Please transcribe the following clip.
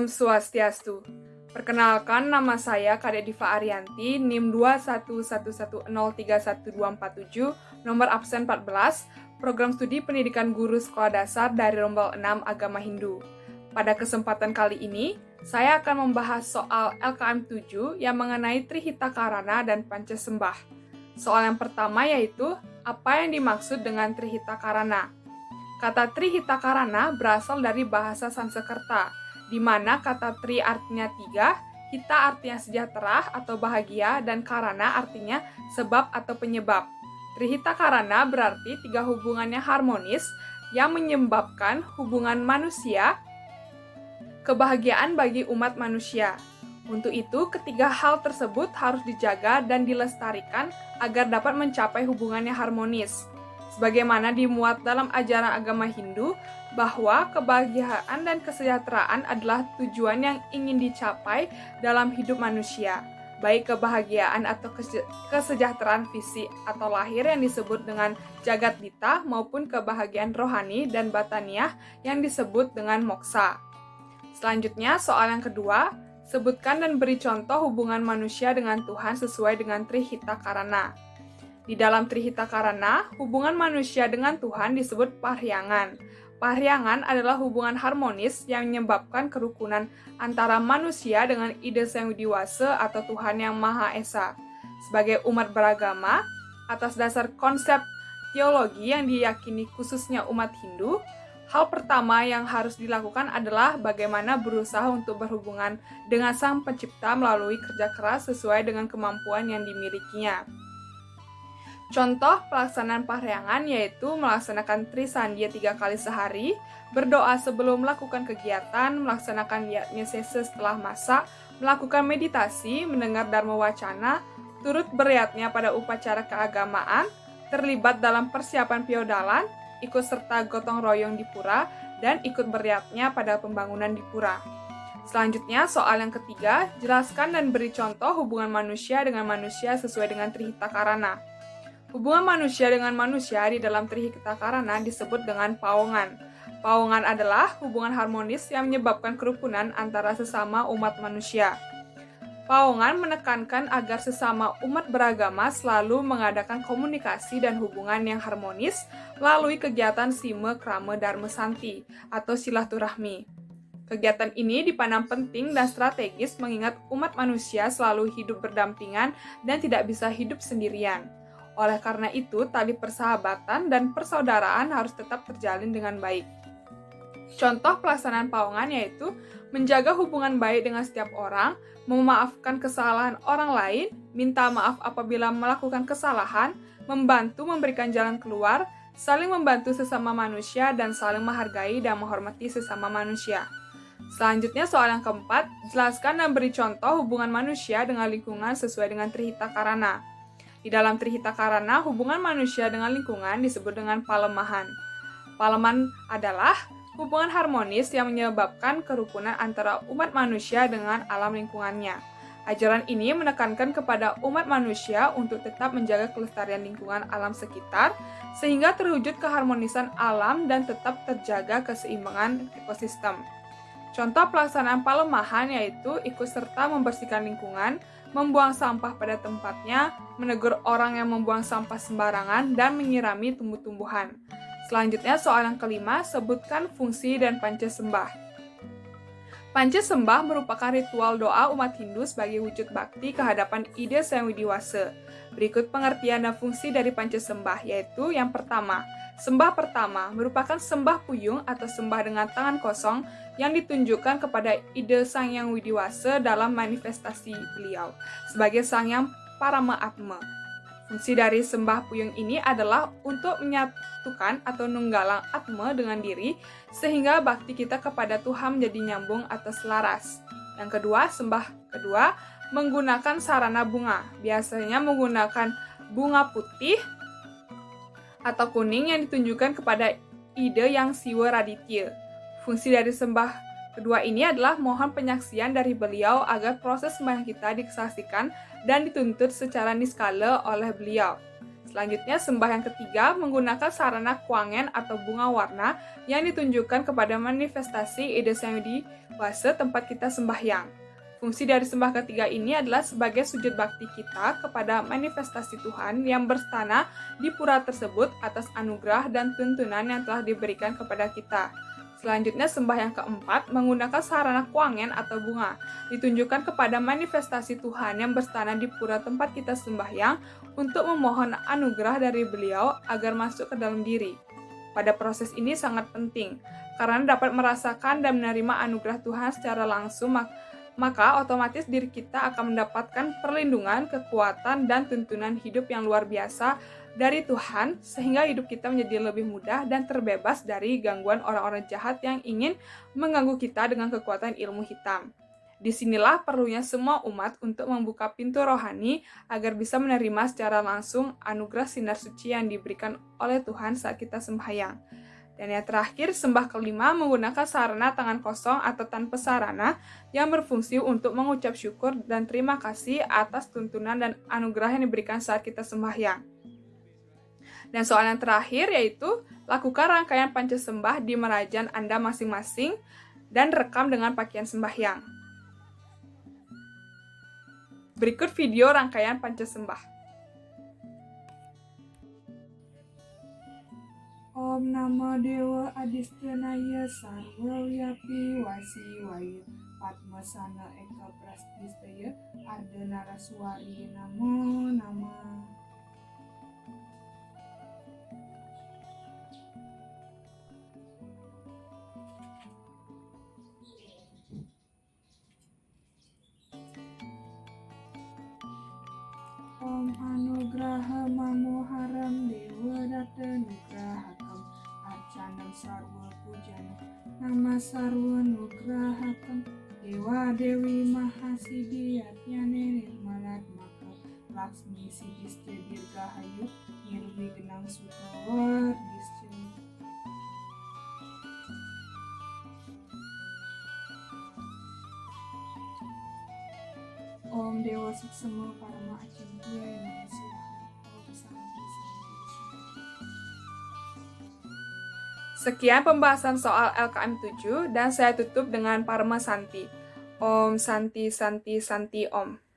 Om Swastiastu. Perkenalkan, nama saya Kadek Diva Arianti, NIM 21110312447, nomor absen 14, Program Studi Pendidikan Guru Sekolah Dasar dari Rombel 6 Agama Hindu. Pada kesempatan kali ini, saya akan membahas soal LKM 7 yang mengenai Trihitakarana dan Pancasembah. Soal yang pertama yaitu, apa yang dimaksud dengan Trihitakarana? Kata Trihitakarana berasal dari bahasa Sanskerta, di mana kata tri artinya tiga, hita artinya sejahtera atau bahagia, dan karana artinya sebab atau penyebab. Trihitakarana berarti tiga hubungan yang harmonis yang menyebabkan hubungan manusia kebahagiaan bagi umat manusia. Untuk itu, ketiga hal tersebut harus dijaga dan dilestarikan agar dapat mencapai hubungan yang harmonis. Sebagaimana dimuat dalam ajaran agama Hindu, bahwa kebahagiaan dan kesejahteraan adalah tujuan yang ingin dicapai dalam hidup manusia, baik kebahagiaan atau kesejahteraan fisik atau lahir yang disebut dengan jagat dita maupun kebahagiaan rohani dan bataniah yang disebut dengan moksa. Selanjutnya, soal yang kedua, sebutkan dan beri contoh hubungan manusia dengan Tuhan sesuai dengan Trihitakarana. Di dalam Trihitakarana, hubungan manusia dengan Tuhan disebut parhyangan. Parhyangan adalah hubungan harmonis yang menyebabkan kerukunan antara manusia dengan ide Sang Widiwasa atau Tuhan Yang Maha Esa. Sebagai umat beragama, atas dasar konsep teologi yang diyakini khususnya umat Hindu, hal pertama yang harus dilakukan adalah bagaimana berusaha untuk berhubungan dengan Sang Pencipta melalui kerja keras sesuai dengan kemampuan yang dimilikinya. Contoh pelaksanaan parhyangan yaitu melaksanakan Trisandhya 3 kali sehari, berdoa sebelum melakukan kegiatan, melaksanakan yajna sesa setelah masak, melakukan meditasi, mendengar dharma wacana, turut beryatnya pada upacara keagamaan, terlibat dalam persiapan piodalan, ikut serta gotong royong di pura, dan ikut beryatnya pada pembangunan di pura. Selanjutnya, soal yang ketiga, jelaskan dan beri contoh hubungan manusia dengan manusia sesuai dengan Trihitakarana. Hubungan manusia dengan manusia di dalam Trihitakarana disebut dengan pawongan. Pawongan adalah hubungan harmonis yang menyebabkan kerukunan antara sesama umat manusia. Pawongan menekankan agar sesama umat beragama selalu mengadakan komunikasi dan hubungan yang harmonis melalui kegiatan Sima Krama Dharma Santi atau silaturahmi. Kegiatan ini dipandang penting dan strategis mengingat umat manusia selalu hidup berdampingan dan tidak bisa hidup sendirian. Oleh karena itu, tali persahabatan dan persaudaraan harus tetap terjalin dengan baik. Contoh pelaksanaan pawongan yaitu menjaga hubungan baik dengan setiap orang, memaafkan kesalahan orang lain, minta maaf apabila melakukan kesalahan, membantu memberikan jalan keluar, saling membantu sesama manusia, dan saling menghargai dan menghormati sesama manusia. Selanjutnya, soal yang keempat, jelaskan dan beri contoh hubungan manusia dengan lingkungan sesuai dengan Trihitakarana. Di dalam Trihitakarana, hubungan manusia dengan lingkungan disebut dengan palemahan. Paleman adalah hubungan harmonis yang menyebabkan kerukunan antara umat manusia dengan alam lingkungannya. Ajaran ini menekankan kepada umat manusia untuk tetap menjaga kelestarian lingkungan alam sekitar, sehingga terwujud keharmonisan alam dan tetap terjaga keseimbangan ekosistem. Contoh pelaksanaan palemahan yaitu ikut serta membersihkan lingkungan, membuang sampah pada tempatnya, menegur orang yang membuang sampah sembarangan, dan menyirami tumbuh-tumbuhan. Selanjutnya, soal yang kelima, sebutkan fungsi dan pancasembah. Pancasembah merupakan ritual doa umat Hindu sebagai wujud bakti kehadapan ide Sang Widiwasa. Berikut pengertian dan fungsi dari pancasembah, yaitu yang pertama, sembah pertama merupakan sembah puyung atau sembah dengan tangan kosong yang ditunjukkan kepada ide Sang Yang Widiwasa dalam manifestasi beliau sebagai Sang Yang Parama Atma. Fungsi dari sembah puyung ini adalah untuk menyatukan atau nunggalang Atma dengan diri sehingga bakti kita kepada Tuhan menjadi nyambung atau selaras. Yang kedua, sembah kedua menggunakan sarana bunga, biasanya menggunakan bunga putih atau kuning yang ditunjukkan kepada ide yang Siwa Raditya. Fungsi dari sembah kedua ini adalah mohon penyaksian dari beliau agar proses sembahyang kita disaksikan dan dituntut secara niskala oleh beliau. Selanjutnya, sembah yang ketiga menggunakan sarana kuangen atau bunga warna yang ditunjukkan kepada manifestasi ide Sayudi Wase tempat kita sembahyang. Fungsi dari sembah ketiga ini adalah sebagai sujud bakti kita kepada manifestasi Tuhan yang berstana di pura tersebut atas anugerah dan tuntunan yang telah diberikan kepada kita. Selanjutnya, sembah yang keempat menggunakan sarana kuangen atau bunga, ditunjukkan kepada manifestasi Tuhan yang berstana di pura tempat kita sembahyang untuk memohon anugerah dari beliau agar masuk ke dalam diri. Pada proses ini sangat penting, karena dapat merasakan dan menerima anugerah Tuhan secara langsung, maka otomatis diri kita akan mendapatkan perlindungan, kekuatan, dan tuntunan hidup yang luar biasa dari Tuhan, sehingga hidup kita menjadi lebih mudah dan terbebas dari gangguan orang-orang jahat yang ingin mengganggu kita dengan kekuatan ilmu hitam. Disinilah perlunya semua umat untuk membuka pintu rohani agar bisa menerima secara langsung anugerah sinar suci yang diberikan oleh Tuhan saat kita sembahyang. Dan yang terakhir, sembah kelima menggunakan sarana tangan kosong atau tanpa sarana yang berfungsi untuk mengucap syukur dan terima kasih atas tuntunan dan anugerah yang diberikan saat kita sembahyang. Dan soal yang terakhir yaitu, lakukan rangkaian pancasembah di merajan Anda masing-masing dan rekam dengan pakaian sembahyang. Berikut video rangkaian pancasembah. Om Namo Dewa Adistyanaya Sarwa Yapi Wasi Wayu Padmasana Eka Prastistaya Ardanaraswari Namo Nama. Om Anugraha Mamoharam Dewa Data Nugrahakam Arcanam Sarwa Pujana Nama Sarwa Nugrahakam Dewa Dewi Mahasidi Atyane Nirmalat Maka Laksmi Sidisya Dirgahayu Nirwignam Sukawar Disya. Om Dewa Suksema Parama Acintya Nama Sekian pembahasan soal LKM 7 dan saya tutup dengan Parma Santi. Om Santi Santi Santi Om.